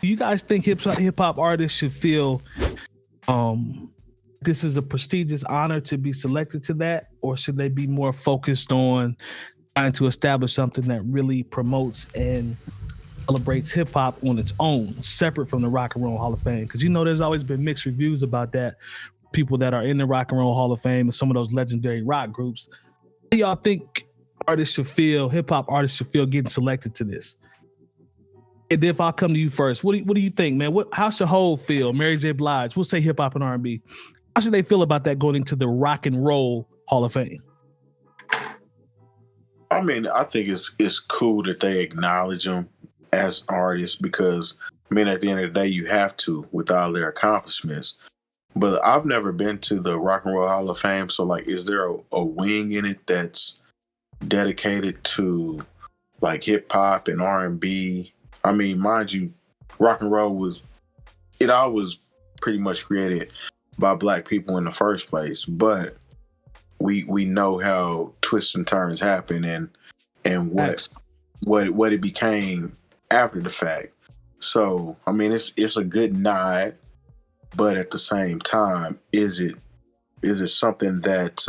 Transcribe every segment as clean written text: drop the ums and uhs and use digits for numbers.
Do you guys think hip hop artists should feel this is a prestigious honor to be selected to that, or should they be more focused on trying to establish something that really promotes and celebrates hip hop on its own, separate from the Rock and Roll Hall of Fame? Because there's always been mixed reviews about that. People that are in the Rock and Roll Hall of Fame and some of those legendary rock groups. How do y'all think hip hop artists should feel getting selected to this? And if I'll come to you first, what do you think, man? How should Hov feel? Mary J. Blige, we'll say hip hop and R&B. How should they feel about that going into the Rock and Roll Hall of Fame? I mean, I think it's cool that they acknowledge them as artists because, I mean, at the end of the day, you have to with all their accomplishments. But I've never been to the Rock and Roll Hall of Fame, so like, is there a wing in it that's dedicated to like hip hop and R&B? I mean, mind you, rock and roll was pretty much created by Black people in the first place, but we know how twists and turns happen and what it became after the fact. So I mean, it's a good nod, but at the same time, is it something that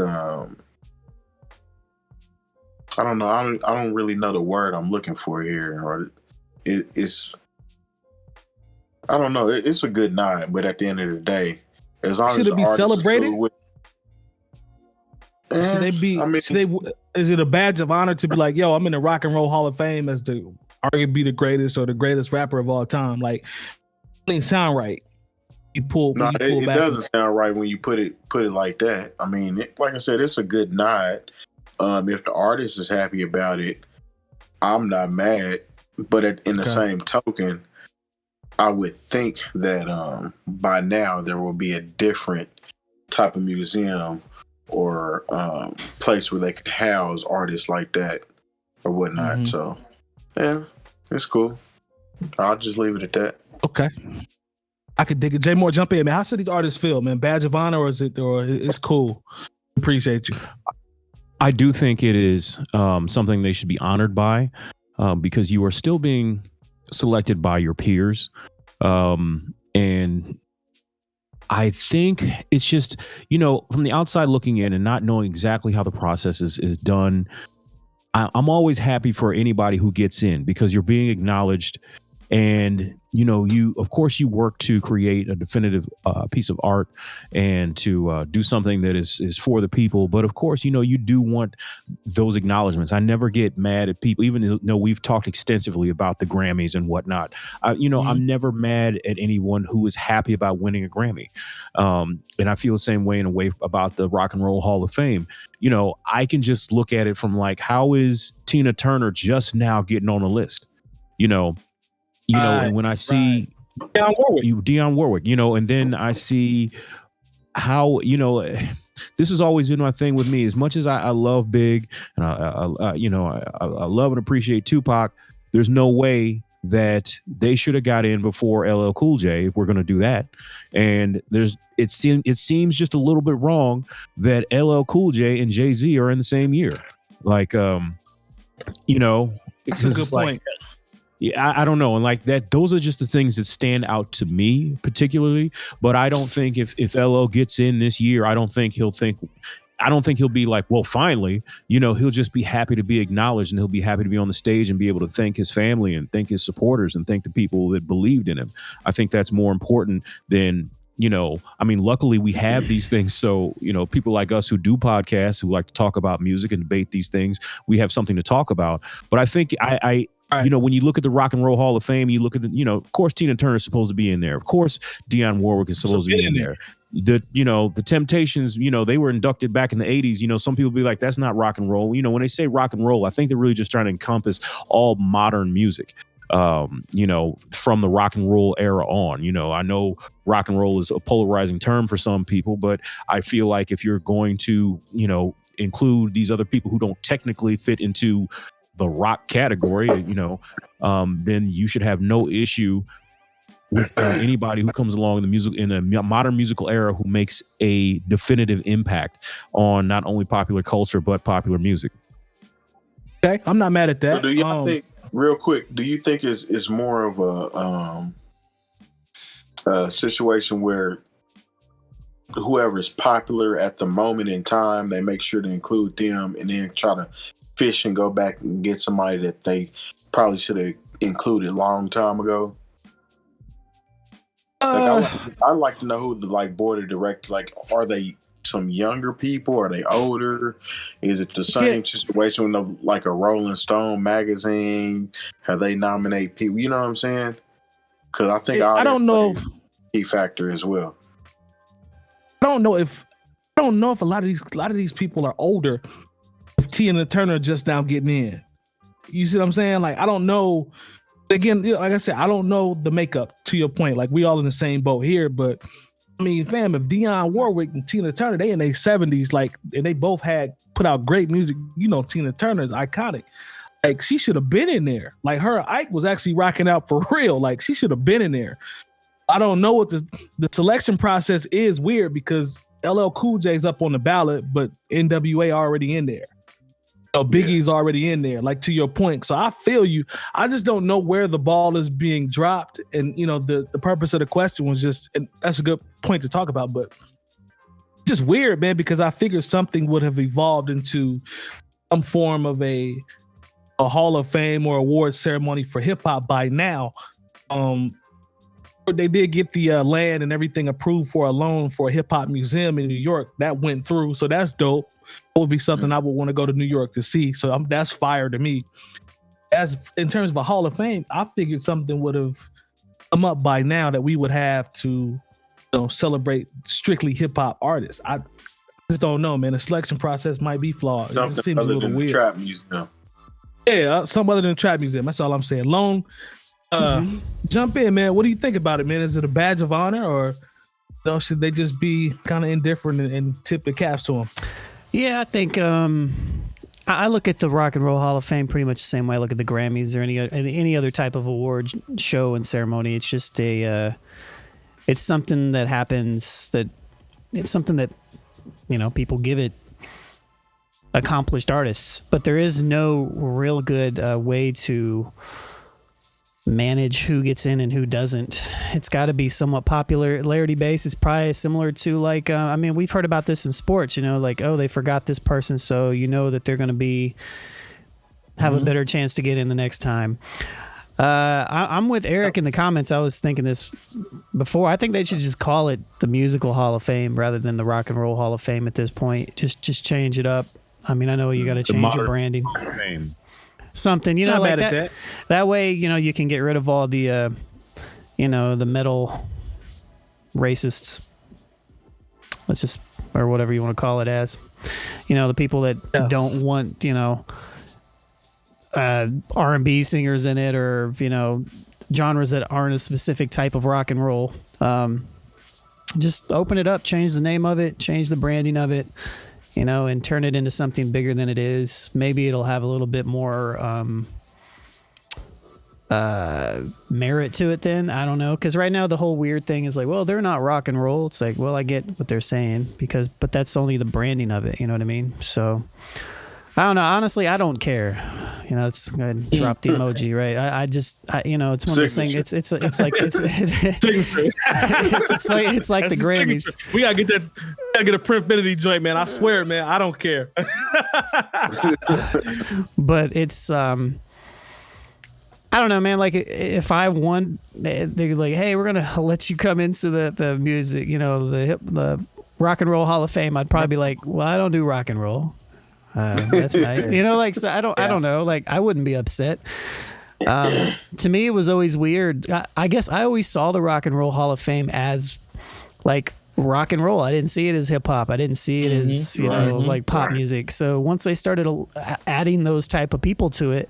I don't know. I don't really know the word I'm looking for here, or it's I don't know. It's a good nod, but at the end of the day, as long should as it be celebrated? Should they be? I mean, is it a badge of honor to be like, yo, I'm in the Rock and Roll Hall of Fame as arguably the greatest or the greatest rapper of all time? Like, it doesn't sound right. It doesn't sound right when you put it like that. I mean, like I said, it's a good nod. If the artist is happy about it, I'm not mad. But in the same token, I would think that by now there will be a different type of museum or place where they could house artists like that or whatnot. Mm-hmm. So, yeah, it's cool. I'll just leave it at that. Okay. I could dig it. Jay Moore, jump in, man. How should these artists feel, man? Badge of honor, or it's cool? Appreciate you. I do think it is something they should be honored by because you are still being selected by your peers. And I think it's just, from the outside looking in and not knowing exactly how the process is done, I'm always happy for anybody who gets in because you're being acknowledged. And, you work to create a definitive piece of art and to do something that is for the people. But of course, you do want those acknowledgments. I never get mad at people, even though we've talked extensively about the Grammys and whatnot. I'm never mad at anyone who is happy about winning a Grammy. And I feel the same way in a way about the Rock and Roll Hall of Fame. I can just look at it from like, how is Tina Turner just now getting on the list? And when I see Dionne Warwick, and then I see how, this has always been my thing with me. As much as I love Big and I love and appreciate Tupac, there's no way that they should have got in before LL Cool J if we're going to do that. And it seems just a little bit wrong that LL Cool J and Jay-Z are in the same year. Like, that's a good point. Yeah, I don't know. And like that, those are just the things that stand out to me particularly. But I don't think if LL gets in this year, I don't think he'll be like, well, finally, he'll just be happy to be acknowledged and he'll be happy to be on the stage and be able to thank his family and thank his supporters and thank the people that believed in him. I think that's more important than, luckily we have these things. So, people like us who do podcasts, who like to talk about music and debate these things, we have something to talk about. But I think when you look at the Rock and Roll Hall of Fame, you look at of course, Tina Turner is supposed to be in there. Of course, Dionne Warwick is supposed to be in there. The Temptations, they were inducted back in the 80s. Some people be like, that's not rock and roll. When they say rock and roll, I think they're really just trying to encompass all modern music. From the rock and roll era on. I know rock and roll is a polarizing term for some people, but I feel like if you're going to, include these other people who don't technically fit into the rock category, then you should have no issue with anybody who comes along in a modern musical era who makes a definitive impact on not only popular culture but popular music. Okay, I'm not mad at that. So do you think, real quick, do you think it's more of a a situation where whoever is popular at the moment in time, they make sure to include them, and then try to fish and go back and get somebody that they probably should have included long time ago. I'd like to know who the board of directors, are they some younger people? Are they older? Is it the same situation with a Rolling Stone magazine? Have they nominate people? You know what I'm saying? Because I think I don't know key factor as well. I don't know if a lot of these people are older. If Tina Turner just now getting in, you see what I'm saying? I don't know. Again, like I said, I don't know the makeup. To your point, we all in the same boat here. But I mean, fam, if Dionne Warwick and Tina Turner, they in their 70s, and they both had put out great music. Tina Turner is iconic. She should have been in there. Her Ike was actually rocking out for real. She should have been in there. I don't know what the selection process is weird because LL Cool J's up on the ballot, but NWA already in there. Biggie's already in there, to your point. So I feel you. I just don't know where the ball is being dropped. And, the purpose of the question was just, and that's a good point to talk about, but just weird, man, because I figured something would have evolved into some form of a Hall of Fame or award ceremony for hip hop by now. They did get the land and everything approved for a loan for a hip hop museum in New York. That went through, so that's dope. It would be something I would want to go to New York to see. So that's fire to me. As in terms of a Hall of Fame, I figured something would have come up by now that we would have to, celebrate strictly hip hop artists. I just don't know, man. The selection process might be flawed. It just seems a little weird. Trap museum. Yeah, something other than trap museum. That's all I'm saying. Lone. Jump in, man. What do you think about it, man? Is it a badge of honor, or should they just be kind of indifferent and tip the caps to them? Yeah, I think I look at the Rock and Roll Hall of Fame pretty much the same way I look at the Grammys or any other type of award show and ceremony. It's just it's something that happens. It's something that people give it accomplished artists, but there is no real good way to manage who gets in and who doesn't. It's got to be somewhat popularity based. It's probably similar to we've heard about this in sports, they forgot this person, so that they're going to have a better chance to get in the next time. I'm with Eric in the comments. I was thinking this before. I think they should just call it the Musical Hall of Fame rather than the Rock and Roll Hall of Fame at this point. Just change it up. I mean, I know you got to change your branding. Something, like that. That way, you can get rid of all the, the metal racists. Or whatever you want to call it as, the people that don't want, R&B singers in it, or, genres that aren't a specific type of rock and roll. Just open it up, change the name of it, change the branding of it. And turn it into something bigger than it is. Maybe it'll have a little bit more merit to it then. I don't know. Because right now the whole weird thing is they're not rock and roll. It's I get what they're saying but that's only the branding of it. You know what I mean? So I don't know. Honestly, I don't care. Let's go ahead and drop the emoji, right? It's one of those things. It's like the Grammys. We gotta get that. We gotta get a Printfinity joint, man. I swear, man. I don't care. But it's I don't know, man. If I won, they're like, hey, we're gonna let you come into the music, the Rock and Roll Hall of Fame. I'd probably be like, well, I don't do rock and roll. That's nice. So I don't know. I wouldn't be upset. To me, it was always weird. I guess I always saw the Rock and Roll Hall of Fame as rock and roll. I didn't see it as hip hop. I didn't see it as pop music. So once they started adding those type of people to it,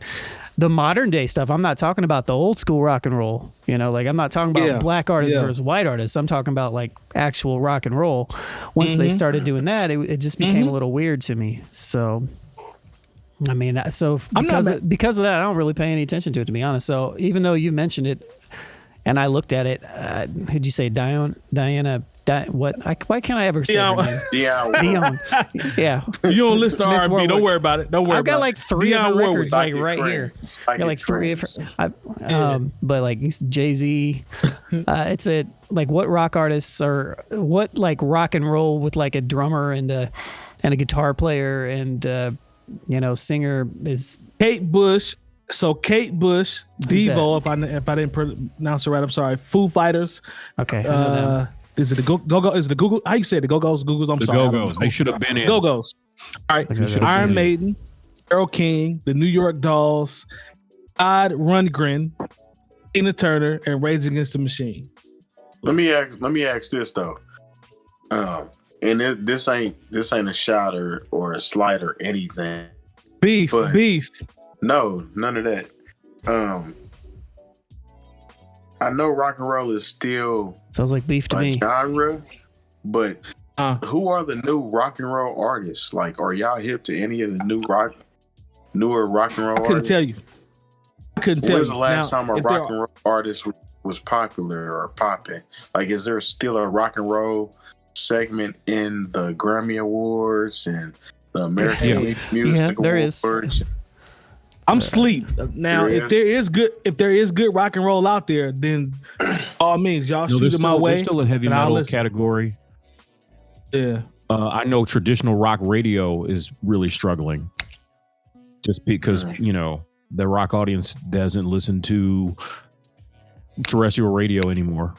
the modern day stuff, I'm not talking about the old school rock and roll. I'm not talking about black artists versus white artists. I'm talking about actual rock and roll. Once they started doing that, it just became a little weird to me. So, I mean, because of that, I don't really pay any attention to it, to be honest. So even though you mentioned it, And I looked at it. Who'd you say, Diana? What? Why can't I ever say her name? Dion. Yeah. You don't listen to R&B. Warwick. Don't worry about it. Don't worry. I've got like 3 of her records, like right here. I got like 3 of her. But like Jay-Z. It's what rock artists or what like rock and roll with like a drummer and a guitar player and singer is Kate Bush. So Kate Bush, Devo, if I didn't pronounce it right, I'm sorry. Foo Fighters. Okay. I know them. Is it the Go-Go? Is it the Google? How you say it? The Go-Go's? Googles? I'm sorry. The Go-Go's. They should have been in. Go-Go's. All right. Iron Maiden, Carole King, the New York Dolls, Todd Rundgren, Tina Turner, and Rage Against the Machine. Let me ask this though. And this ain't a shot or a slight or anything. Beef. No, none of that. I know rock and roll is still sounds like beef to me. Genre, but who are the new rock and roll artists? Like, are y'all hip to any of the newer rock and roll artists? I couldn't tell you. When was the last time a rock and roll artist was popular or popping? Like, is there still a rock and roll segment in the Grammy Awards and the American Music Awards? There is. I'm sleep now. If there is good rock and roll out there, then all means y'all shoot it my way. There's still a heavy metal category. Yeah, I know traditional rock radio is really struggling, just because the rock audience doesn't listen to terrestrial radio anymore.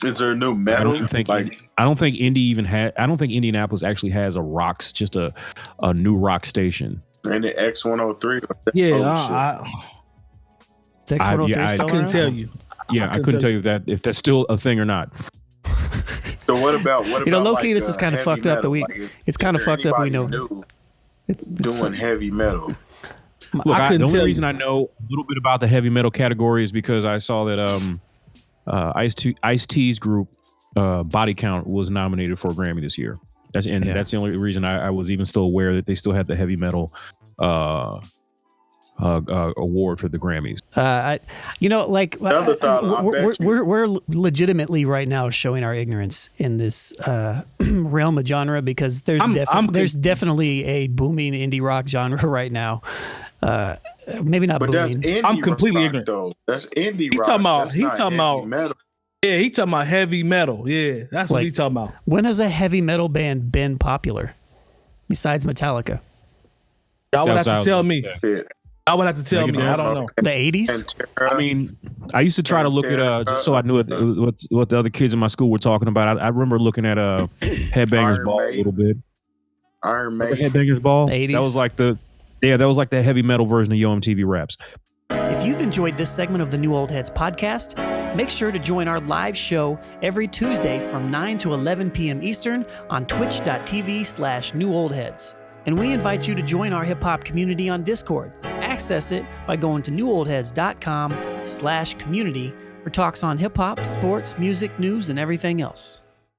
Is there a new metal? I don't think Indianapolis actually has a rocks, just a new rock station. And the X103. Yeah, it's X103. I couldn't tell you. Yeah, I couldn't tell you if that's still a thing or not. So what about low key? This is kind of fucked up. It's kind of fucked up. We know doing heavy metal. Look, the only reason I know a little bit about the heavy metal category is because I saw that Ice-T's group Body Count was nominated for a Grammy this year. That's the only reason I was even still aware that they still had the heavy metal award for the Grammys. We're legitimately right now showing our ignorance in this realm of genre because there's definitely a booming indie rock genre right now. Maybe not booming. I'm completely ignorant. Though. That's indie rock. He talking about metal. Yeah, he talking about heavy metal. Yeah, that's what he talking about. When has a heavy metal band been popular besides Metallica? Y'all would have to tell me. I would have to tell me. I don't know. The 80s? I mean, I used to try to look at just so I knew what the other kids in my school were talking about. I remember looking at Headbangers Ball a little bit. Iron Maiden. Headbangers Ball. The 80s. That was like the heavy metal version of Yo MTV Raps. If you've enjoyed this segment of the New Old Heads podcast, make sure to join our live show every Tuesday from 9 to 11 p.m. Eastern on twitch.tv/newoldheads. And we invite you to join our hip hop community on Discord. Access it by going to newoldheads.com/community for talks on hip hop, sports, music, news, and everything else.